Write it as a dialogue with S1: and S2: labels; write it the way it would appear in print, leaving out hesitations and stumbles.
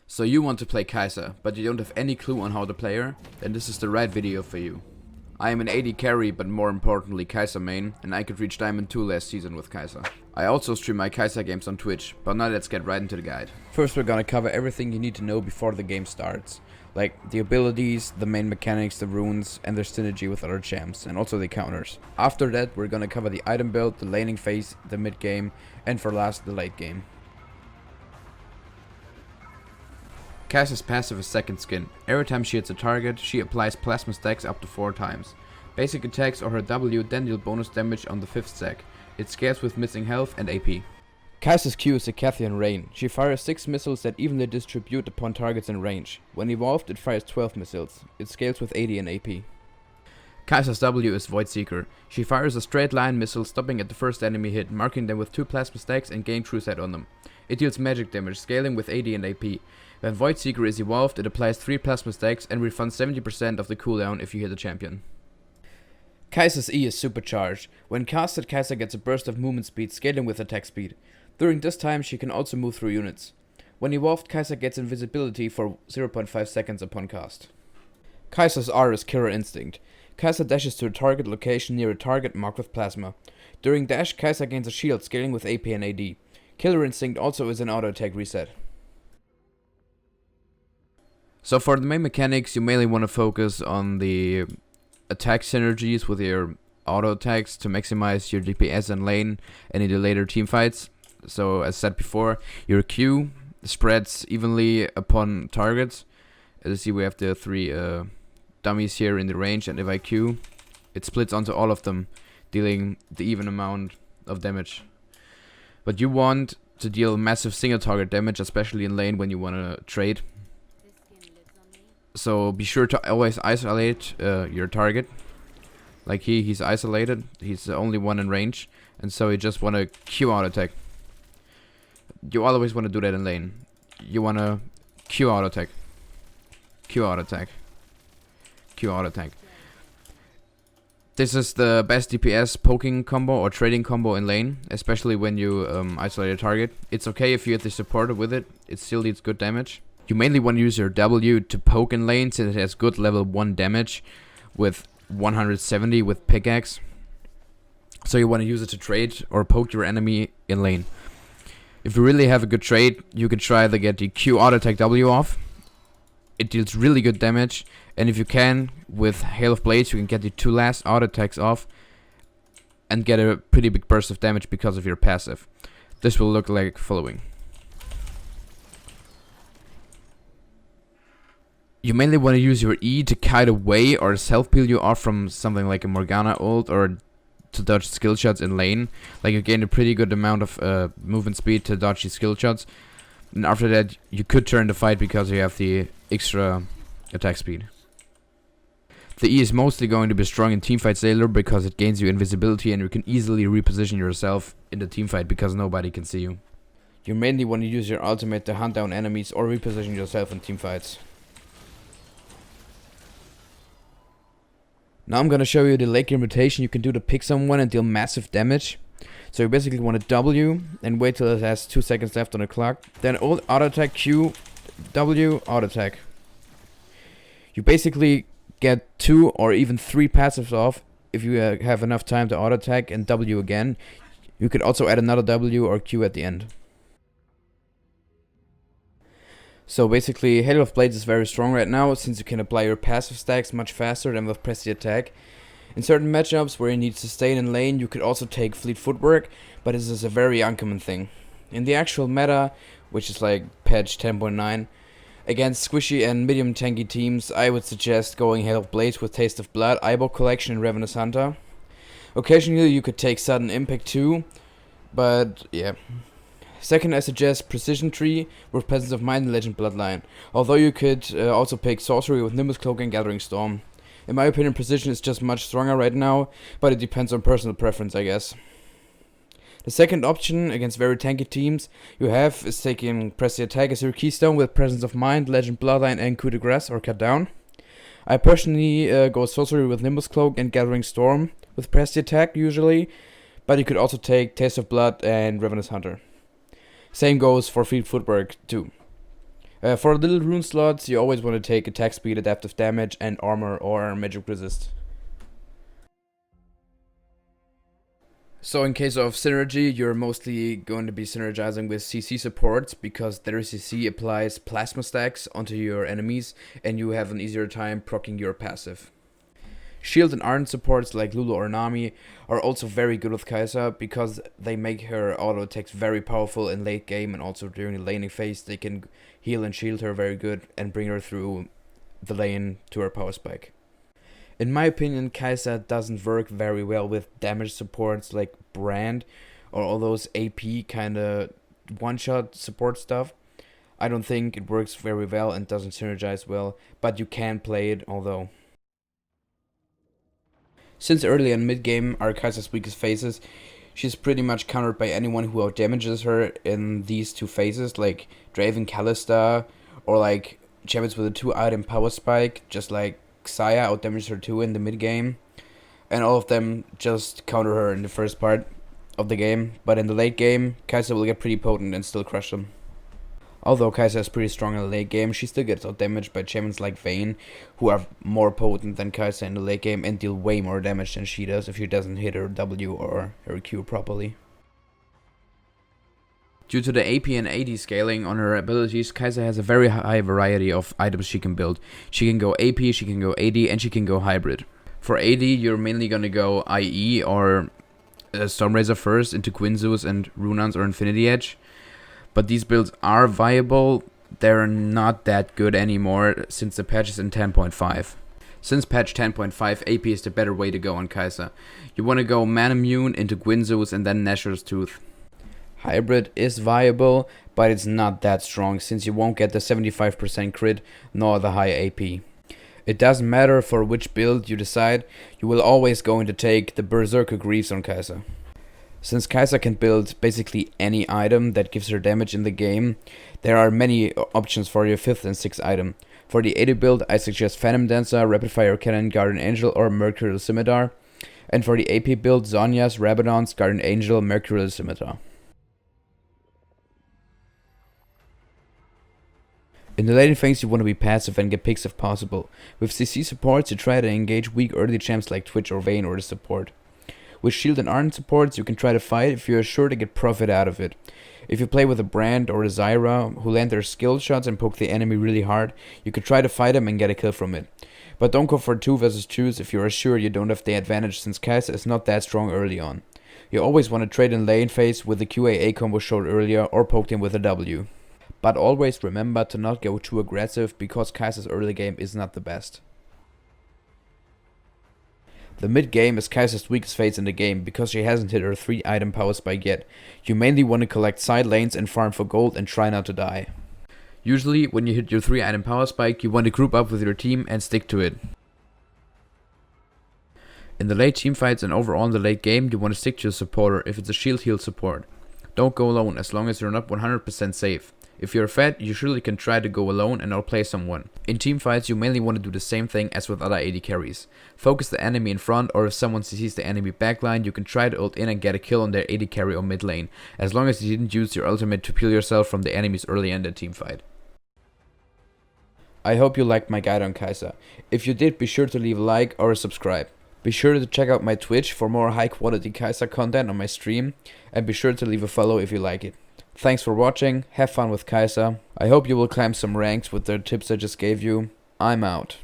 S1: So you want to play Kai'Sa, but you don't have any clue on how to play her? Then this is the right video for you. I am an AD carry, but more importantly Kai'Sa main, and I could reach Diamond 2 last season with Kai'Sa. I also stream my Kai'Sa games on Twitch, but now let's get right into the guide. First we're gonna cover everything you need to know before the game starts. Like the abilities, the main mechanics, the runes, and their synergy with other champs, and also the counters. After that we're gonna cover the item build, the laning phase, the mid game, and for last the late game. Kai'Sa's passive is second skin. Every time she hits a target, she applies plasma stacks up to 4 times. Basic attacks or her W then deal bonus damage on the 5th stack. It scares with missing health and AP. Kai'Sa's Q is a Cathian Rain. She fires 6 missiles that evenly distribute upon targets in range. When evolved, it fires 12 missiles. It scales with 80 and AP. Kai'Sa's W is Void Seeker. She fires a straight line missile stopping at the first enemy hit, marking them with 2 plasma stacks and gain true sight on them. It deals magic damage, scaling with 80 and AP. When Void Seeker is evolved, it applies 3 plasma stacks and refunds 70% of the cooldown if you hit a champion. Kai'Sa's E is Supercharged. When casted, Kai'Sa gets a burst of movement speed, scaling with attack speed. During this time, she can also move through units. When evolved, Kai'Sa gets invisibility for 0.5 seconds upon cast. Kai'Sa's R is Killer Instinct. Kai'Sa dashes to a target location near a target marked with plasma. During dash, Kai'Sa gains a shield, scaling with AP and AD. Killer Instinct also is an auto attack reset. So for the main mechanics, you mainly want to focus on the attack synergies with your auto attacks to maximize your DPS and lane and in the later team fights. So as said before, your Q spreads evenly upon targets. As you see, we have the 3 dummies here in the range, and if I Q, it splits onto all of them, dealing the even amount of damage. But you want to deal massive single target damage, especially in lane when you want to trade. So be sure to always isolate your target. Like he's isolated. He's the only one in range, and so you just want to Q out attack. You always want to do that in lane. You want to Q out attack, Q out attack, Q out attack. This is the best DPS poking combo or trading combo in lane, especially when you isolate a target. It's okay if you hit the supporter with it. It still deals good damage. You mainly want to use your W to poke in lane since it has good level 1 damage with 170 with pickaxe. So you want to use it to trade or poke your enemy in lane. If you really have a good trade, you can try to get the Q auto attack W off. It deals really good damage, and if you can, with Hail of Blades, you can get the 2 last auto attacks off and get a pretty big burst of damage because of your passive. This will look like following. You mainly want to use your E to kite away or self-peel you off from something like a Morgana ult or to dodge skill shots in lane. Like you gain a pretty good amount of movement speed to dodge these skill shots. And after that, you could turn the fight because you have the extra attack speed. The E is mostly going to be strong in teamfights later because it gains you invisibility and you can easily reposition yourself in the teamfight because nobody can see you. You mainly want to use your ultimate to hunt down enemies or reposition yourself in teamfights. Now I'm gonna show you the late game rotation you can do to pick someone and deal massive damage. So you basically want to W and wait till it has 2 seconds left on the clock. Then auto attack Q, W, auto attack. You basically get 2 or even 3 passives off if you have enough time to auto attack and W again. You could also add another W or Q at the end. So basically, Hail of Blades is very strong right now since you can apply your passive stacks much faster than with Press the Attack. In certain matchups where you need to stay in lane, you could also take Fleet Footwork, but this is a very uncommon thing. In the actual meta, which is like patch 10.9, against squishy and medium tanky teams, I would suggest going Hail of Blades with Taste of Blood, Eyeball Collection, and Ravenous Hunter. Occasionally you could take Sudden Impact too, but yeah. Second, I suggest Precision Tree with Presence of Mind and Legend Bloodline, although you could also pick Sorcery with Nimbus Cloak and Gathering Storm. In my opinion, Precision is just much stronger right now, but it depends on personal preference, I guess. The second option against very tanky teams you have is taking Press the Attack as your keystone with Presence of Mind, Legend Bloodline, and Coup de Grace or Cut Down. I personally go Sorcery with Nimbus Cloak and Gathering Storm with Press the Attack usually, but you could also take Taste of Blood and Ravenous Hunter. Same goes for Fleet Footwork too. For little rune slots, you always want to take attack speed, adaptive damage, and armor or magic resist. So in case of synergy, you're mostly going to be synergizing with CC supports because their CC applies plasma stacks onto your enemies and you have an easier time proccing your passive. Shield and Iron supports like Lulu or Nami are also very good with Kai'Sa because they make her auto attacks very powerful in late game, and also during the laning phase they can heal and shield her very good and bring her through the lane to her power spike. In my opinion, Kai'Sa doesn't work very well with damage supports like Brand or all those AP kind of one-shot support stuff. I don't think it works very well and doesn't synergize well, but you can play it although. Since early in mid-game are Kai'Sa's weakest phases, she's pretty much countered by anyone who outdamages her in these two phases, like Draven Kalista, or like champions with a 2-item power spike, just like Xayah outdamages her too in the mid-game. And all of them just counter her in the first part of the game, but in the late game, Kai'Sa will get pretty potent and still crush them. Although Kai'Sa is pretty strong in the late game, she still gets outdamaged by champions like Vayne, who are more potent than Kai'Sa in the late game and deal way more damage than she does if she doesn't hit her W or her Q properly. Due to the AP and AD scaling on her abilities, Kai'Sa has a very high variety of items she can build. She can go AP, she can go AD, and she can go hybrid. For AD, you're mainly gonna go IE or Stormrazor first into DrZues and Runans or Infinity Edge. But these builds are viable, they're not that good anymore since the patch is in 10.5. Since patch 10.5, AP is the better way to go on Kai'Sa. You want to go Man Immune into DrZues and then Nashor's Tooth. Hybrid is viable, but it's not that strong since you won't get the 75% crit nor the high AP. It doesn't matter for which build you decide, you will always going to take the Berserker Greaves on Kai'Sa. Since Kai'Sa can build basically any item that gives her damage in the game, there are many options for your 5th and 6th item. For the AD build, I suggest Phantom Dancer, Rapid Fire Cannon, Guardian Angel, or Mercurial Scimitar. And for the AP build, Zhonya's, Rabadon's, Guardian Angel, Mercurial Scimitar. In the later phase, you want to be passive and get picks if possible. With CC supports, you try to engage weak early champs like Twitch or Vayne or the support. With shield and iron supports, you can try to fight if you are sure to get profit out of it. If you play with a Brand or a Zyra who land their skill shots and poke the enemy really hard, you could try to fight them and get a kill from it. But don't go for 2 versus 2s if you are sure you don't have the advantage since Kai'Sa is not that strong early on. You always want to trade in lane phase with the QAA combo showed earlier or poke him with a W. But always remember to not go too aggressive because Kai'Sa's early game is not the best. The mid game is Kai'Sa's weakest phase in the game because she hasn't hit her 3-item power spike yet. You mainly want to collect side lanes and farm for gold and try not to die. Usually when you hit your 3-item power spike, you want to group up with your team and stick to it. In the late teamfights and overall in the late game, you want to stick to your supporter if it's a shield heal support. Don't go alone as long as you're not 100% safe. If you're fed, you surely can try to go alone and outplay someone. In teamfights, you mainly want to do the same thing as with other AD carries. Focus the enemy in front, or if someone sees the enemy backline, you can try to ult in and get a kill on their AD carry or mid lane, as long as you didn't use your ultimate to peel yourself from the enemies early in the teamfight. I hope you liked my guide on Kai'Sa. If you did, be sure to leave a like or a subscribe. Be sure to check out my Twitch for more high quality Kai'Sa content on my stream, and be sure to leave a follow if you like it. Thanks for watching, have fun with Kai'Sa. I hope you will climb some ranks with the tips I just gave you. I'm out.